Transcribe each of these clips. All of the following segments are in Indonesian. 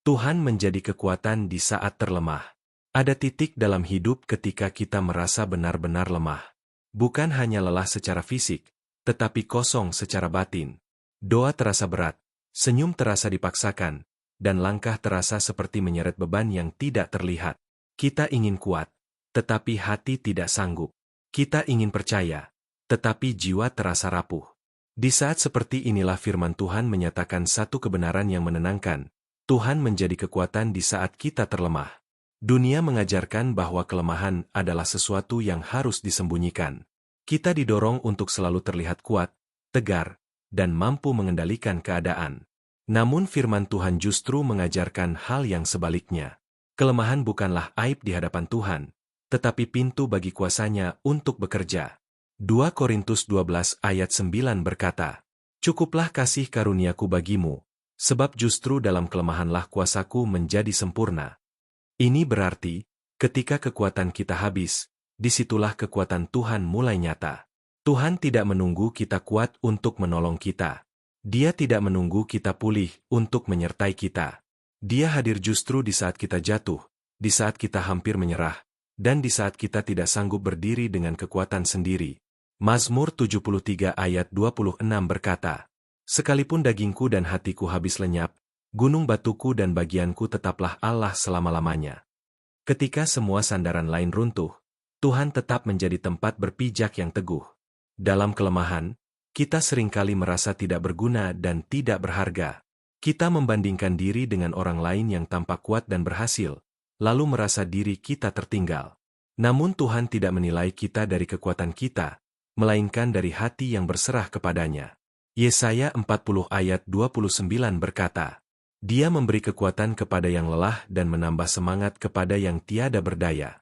Tuhan menjadi kekuatan di saat terlemah. Ada titik dalam hidup ketika kita merasa benar-benar lemah. Bukan hanya lelah secara fisik, tetapi kosong secara batin. Doa terasa berat, senyum terasa dipaksakan, dan langkah terasa seperti menyeret beban yang tidak terlihat. Kita ingin kuat, tetapi hati tidak sanggup. Kita ingin percaya, tetapi jiwa terasa rapuh. Di saat seperti inilah firman Tuhan menyatakan satu kebenaran yang menenangkan. Tuhan menjadi kekuatan di saat kita terlemah. Dunia mengajarkan bahwa kelemahan adalah sesuatu yang harus disembunyikan. Kita didorong untuk selalu terlihat kuat, tegar, dan mampu mengendalikan keadaan. Namun firman Tuhan justru mengajarkan hal yang sebaliknya. Kelemahan bukanlah aib di hadapan Tuhan, tetapi pintu bagi kuasanya untuk bekerja. 2 Korintus 12 ayat 9 berkata, "Cukuplah kasih karuniaku bagimu, sebab justru dalam kelemahanlah kuasaku menjadi sempurna." Ini berarti, ketika kekuatan kita habis, disitulah kekuatan Tuhan mulai nyata. Tuhan tidak menunggu kita kuat untuk menolong kita. Dia tidak menunggu kita pulih untuk menyertai kita. Dia hadir justru di saat kita jatuh, di saat kita hampir menyerah, dan di saat kita tidak sanggup berdiri dengan kekuatan sendiri. Mazmur 73 ayat 26 berkata, "Sekalipun dagingku dan hatiku habis lenyap, gunung batuku dan bagianku tetaplah Allah selama-lamanya." Ketika semua sandaran lain runtuh, Tuhan tetap menjadi tempat berpijak yang teguh. Dalam kelemahan, kita seringkali merasa tidak berguna dan tidak berharga. Kita membandingkan diri dengan orang lain yang tampak kuat dan berhasil, lalu merasa diri kita tertinggal. Namun Tuhan tidak menilai kita dari kekuatan kita, melainkan dari hati yang berserah kepadanya. Yesaya 40 ayat 29 berkata, "Dia memberi kekuatan kepada yang lelah dan menambah semangat kepada yang tiada berdaya."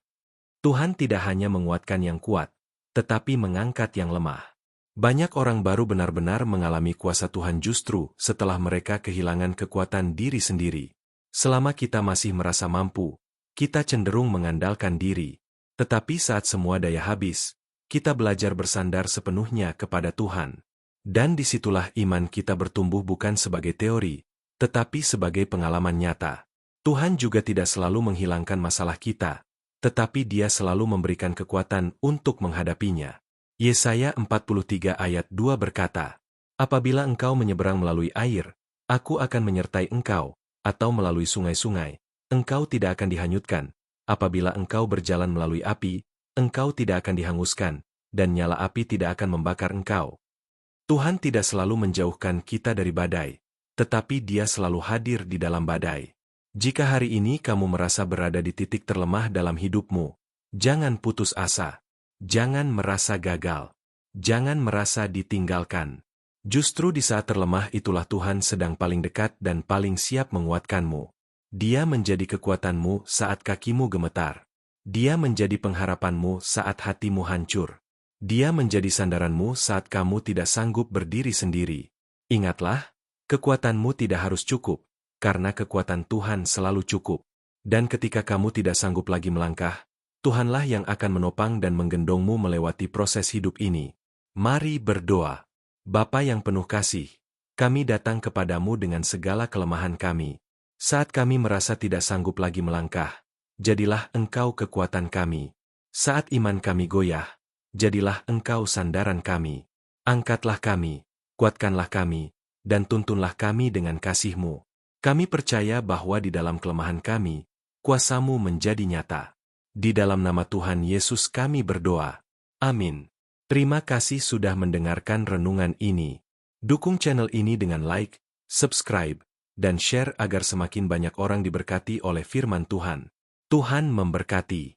Tuhan tidak hanya menguatkan yang kuat, tetapi mengangkat yang lemah. Banyak orang baru benar-benar mengalami kuasa Tuhan justru setelah mereka kehilangan kekuatan diri sendiri. Selama kita masih merasa mampu, kita cenderung mengandalkan diri. Tetapi saat semua daya habis, kita belajar bersandar sepenuhnya kepada Tuhan. Dan disitulah iman kita bertumbuh bukan sebagai teori, tetapi sebagai pengalaman nyata. Tuhan juga tidak selalu menghilangkan masalah kita, tetapi Dia selalu memberikan kekuatan untuk menghadapinya. Yesaya 43 ayat 2 berkata, "Apabila engkau menyeberang melalui air, aku akan menyertai engkau, atau melalui sungai-sungai, engkau tidak akan dihanyutkan. Apabila engkau berjalan melalui api, engkau tidak akan dihanguskan, dan nyala api tidak akan membakar engkau." Tuhan tidak selalu menjauhkan kita dari badai, tetapi Dia selalu hadir di dalam badai. Jika hari ini kamu merasa berada di titik terlemah dalam hidupmu, jangan putus asa. Jangan merasa gagal. Jangan merasa ditinggalkan. Justru di saat terlemah itulah Tuhan sedang paling dekat dan paling siap menguatkanmu. Dia menjadi kekuatanmu saat kakimu gemetar. Dia menjadi pengharapanmu saat hatimu hancur. Dia menjadi sandaranmu saat kamu tidak sanggup berdiri sendiri. Ingatlah, kekuatanmu tidak harus cukup, karena kekuatan Tuhan selalu cukup. Dan ketika kamu tidak sanggup lagi melangkah, Tuhanlah yang akan menopang dan menggendongmu melewati proses hidup ini. Mari berdoa. Bapa yang penuh kasih, kami datang kepadamu dengan segala kelemahan kami. Saat kami merasa tidak sanggup lagi melangkah, jadilah Engkau kekuatan kami. Saat iman kami goyah, jadilah Engkau sandaran kami. Angkatlah kami, kuatkanlah kami, dan tuntunlah kami dengan kasih-Mu. Kami percaya bahwa di dalam kelemahan kami, kuasa-Mu menjadi nyata. Di dalam nama Tuhan Yesus kami berdoa. Amin. Terima kasih sudah mendengarkan renungan ini. Dukung channel ini dengan like, subscribe, dan share agar semakin banyak orang diberkati oleh firman Tuhan. Tuhan memberkati.